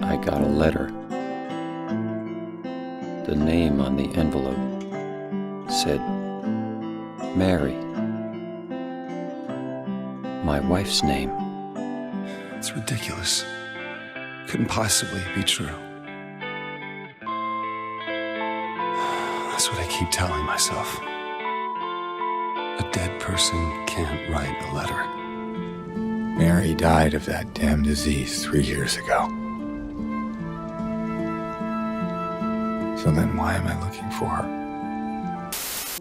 I got a letter. The name on the envelope said Mary. My wife's name. It's ridiculous. Couldn't possibly be true. That's what I keep telling myself. A dead person can't write a letter. Mary died of that damn disease 3 years ago. So then why am I looking for her?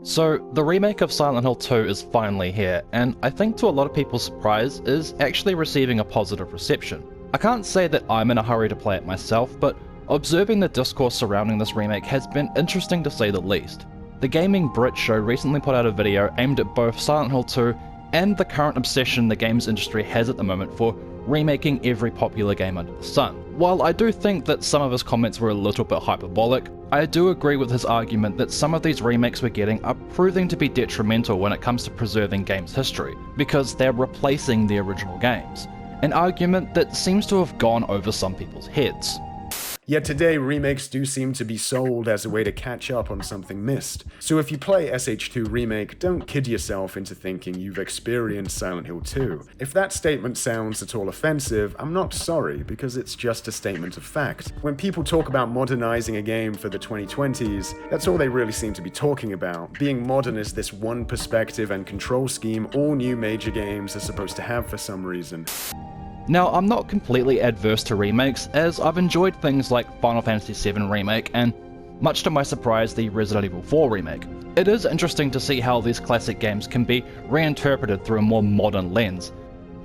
So, the remake of Silent Hill 2 is finally here, and I think to a lot of people's surprise, is actually receiving a positive reception. I can't say that I'm in a hurry to play it myself, but observing the discourse surrounding this remake has been interesting to say the least. The Gaming Brit Show recently put out a video aimed at both Silent Hill 2 and the current obsession the games industry has at the moment for remaking every popular game under the sun. While I do think that some of his comments were a little bit hyperbolic, I do agree with his argument that some of these remakes we're getting are proving to be detrimental when it comes to preserving games' history, because they're replacing the original games. An argument that seems to have gone over some people's heads. Yet today, remakes do seem to be sold as a way to catch up on something missed. So if you play SH2 Remake, don't kid yourself into thinking you've experienced Silent Hill 2. If that statement sounds at all offensive, I'm not sorry, because it's just a statement of fact. When people talk about modernizing a game for the 2020s, that's all they really seem to be talking about. Being modern is this one perspective and control scheme all new major games are supposed to have for some reason. Now, I'm not completely adverse to remakes, as I've enjoyed things like Final Fantasy VII Remake and, much to my surprise, the Resident Evil 4 Remake. It is interesting to see how these classic games can be reinterpreted through a more modern lens.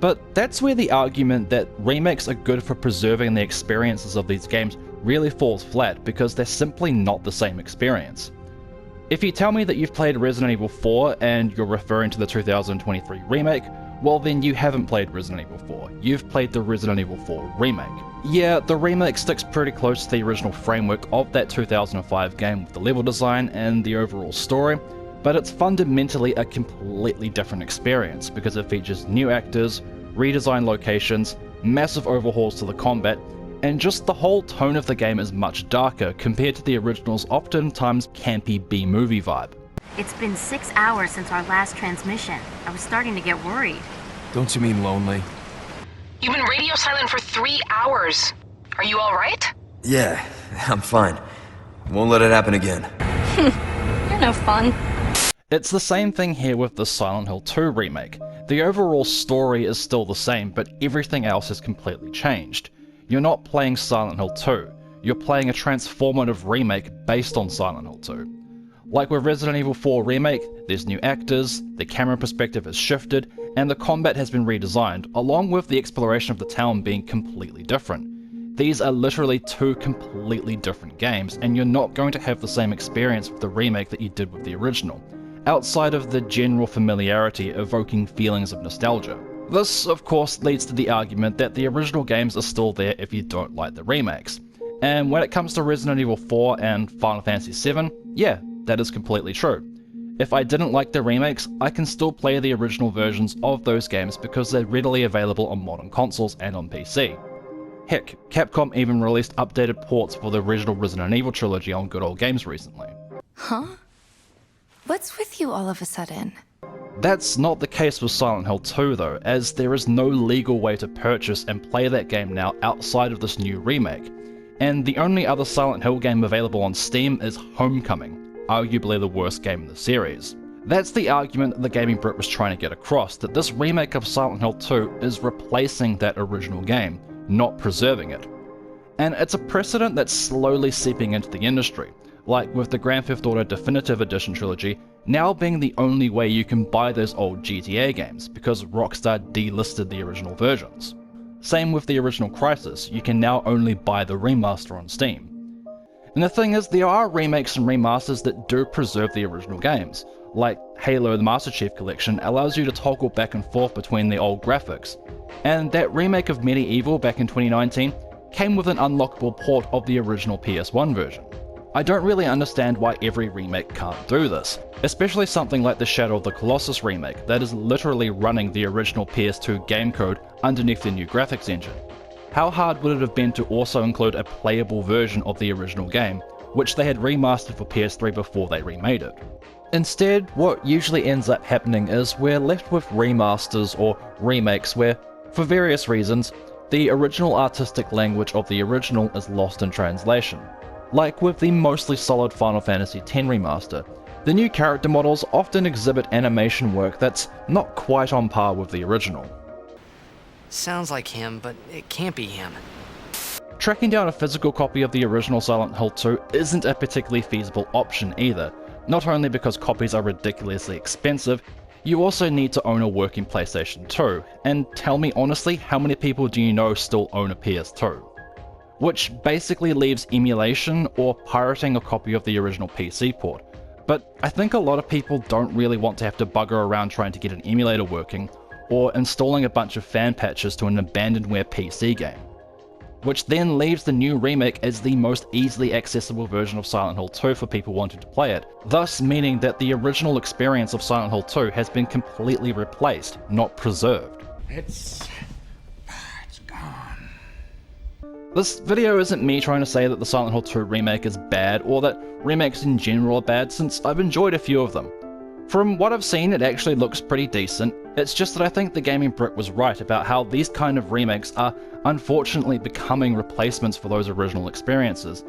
But that's where the argument that remakes are good for preserving the experiences of these games really falls flat, because they're simply not the same experience. If you tell me that you've played Resident Evil 4 and you're referring to the 2023 remake, well then you haven't played Resident Evil 4, you've played the Resident Evil 4 Remake. Yeah, the remake sticks pretty close to the original framework of that 2005 game with the level design and the overall story, but it's fundamentally a completely different experience because it features new actors, redesigned locations, massive overhauls to the combat, and just the whole tone of the game is much darker compared to the original's oftentimes campy B-movie vibe. It's been 6 hours since our last transmission. I was starting to get worried. Don't you mean lonely? You've been radio silent for 3 hours. Are you all right? Yeah, I'm fine. Won't let it happen again. You're no fun. It's the same thing here with the Silent Hill 2 remake. The overall story is still the same, but everything else has completely changed. You're not playing Silent Hill 2, you're playing a transformative remake based on Silent Hill 2. Like with Resident Evil 4 Remake, there's new actors, the camera perspective has shifted, and the combat has been redesigned, along with the exploration of the town being completely different. These are literally two completely different games, and you're not going to have the same experience with the remake that you did with the original, outside of the general familiarity evoking feelings of nostalgia. This, of course, leads to the argument that the original games are still there if you don't like the remakes. And when it comes to Resident Evil 4 and Final Fantasy VII, yeah, that is completely true. If I didn't like the remakes, I can still play the original versions of those games because they're readily available on modern consoles and on PC. Heck, Capcom even released updated ports for the original Resident Evil trilogy on Good Old Games recently. Huh? What's with you all of a sudden? That's not the case with Silent Hill 2 though, as there is no legal way to purchase and play that game now outside of this new remake. And the only other Silent Hill game available on Steam is Homecoming, arguably the worst game in the series. That's the argument that the Gaming Brit was trying to get across, that this remake of Silent Hill 2 is replacing that original game, not preserving it. And it's a precedent that's slowly seeping into the industry, like with the Grand Theft Auto Definitive Edition trilogy now being the only way you can buy those old GTA games, because Rockstar delisted the original versions. Same with the original Crysis, you can now only buy the remaster on Steam. And the thing is, there are remakes and remasters that do preserve the original games, like Halo the Master Chief Collection allows you to toggle back and forth between the old graphics, and that remake of Medieval back in 2019 came with an unlockable port of the original PS1 version. I don't really understand why every remake can't do this, especially something like the Shadow of the Colossus remake that is literally running the original PS2 game code underneath the new graphics engine. how hard would it have been to also include a playable version of the original game, which they had remastered for PS3 before they remade it? Instead, what usually ends up happening is we're left with remasters or remakes where, for various reasons, the original artistic language of the original is lost in translation. Like with the mostly solid Final Fantasy X remaster, the new character models often exhibit animation work that's not quite on par with the original. Sounds like him, but it can't be him. Tracking down a physical copy of the original Silent Hill 2 isn't a particularly feasible option either, not only because copies are ridiculously expensive, you also need to own a working PlayStation 2, and tell me honestly, how many people do you know still own a PS2? Which basically leaves emulation or pirating a copy of the original PC port. But I think a lot of people don't really want to have to bugger around trying to get an emulator working, or installing a bunch of fan patches to an abandonware PC game. Which then leaves the new remake as the most easily accessible version of Silent Hill 2 for people wanting to play it, thus meaning that the original experience of Silent Hill 2 has been completely replaced, not preserved. It's gone. This video isn't me trying to say that the Silent Hill 2 remake is bad, or that remakes in general are bad, since I've enjoyed a few of them. From what I've seen, it actually looks pretty decent. It's just that I think the Gaming Brick was right about how these kind of remakes are unfortunately becoming replacements for those original experiences,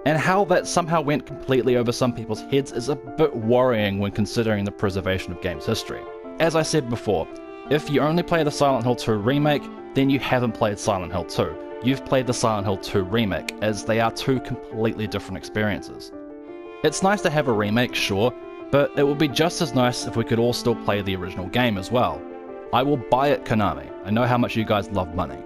and how that somehow went completely over some people's heads is a bit worrying when considering the preservation of games history. As I said before, if you only play the Silent Hill 2 remake, then you haven't played Silent Hill 2. You've played the Silent Hill 2 remake, as they are two completely different experiences. It's nice to have a remake, sure, but it would be just as nice if we could all still play the original game as well. I will buy it, Konami. I know how much you guys love money.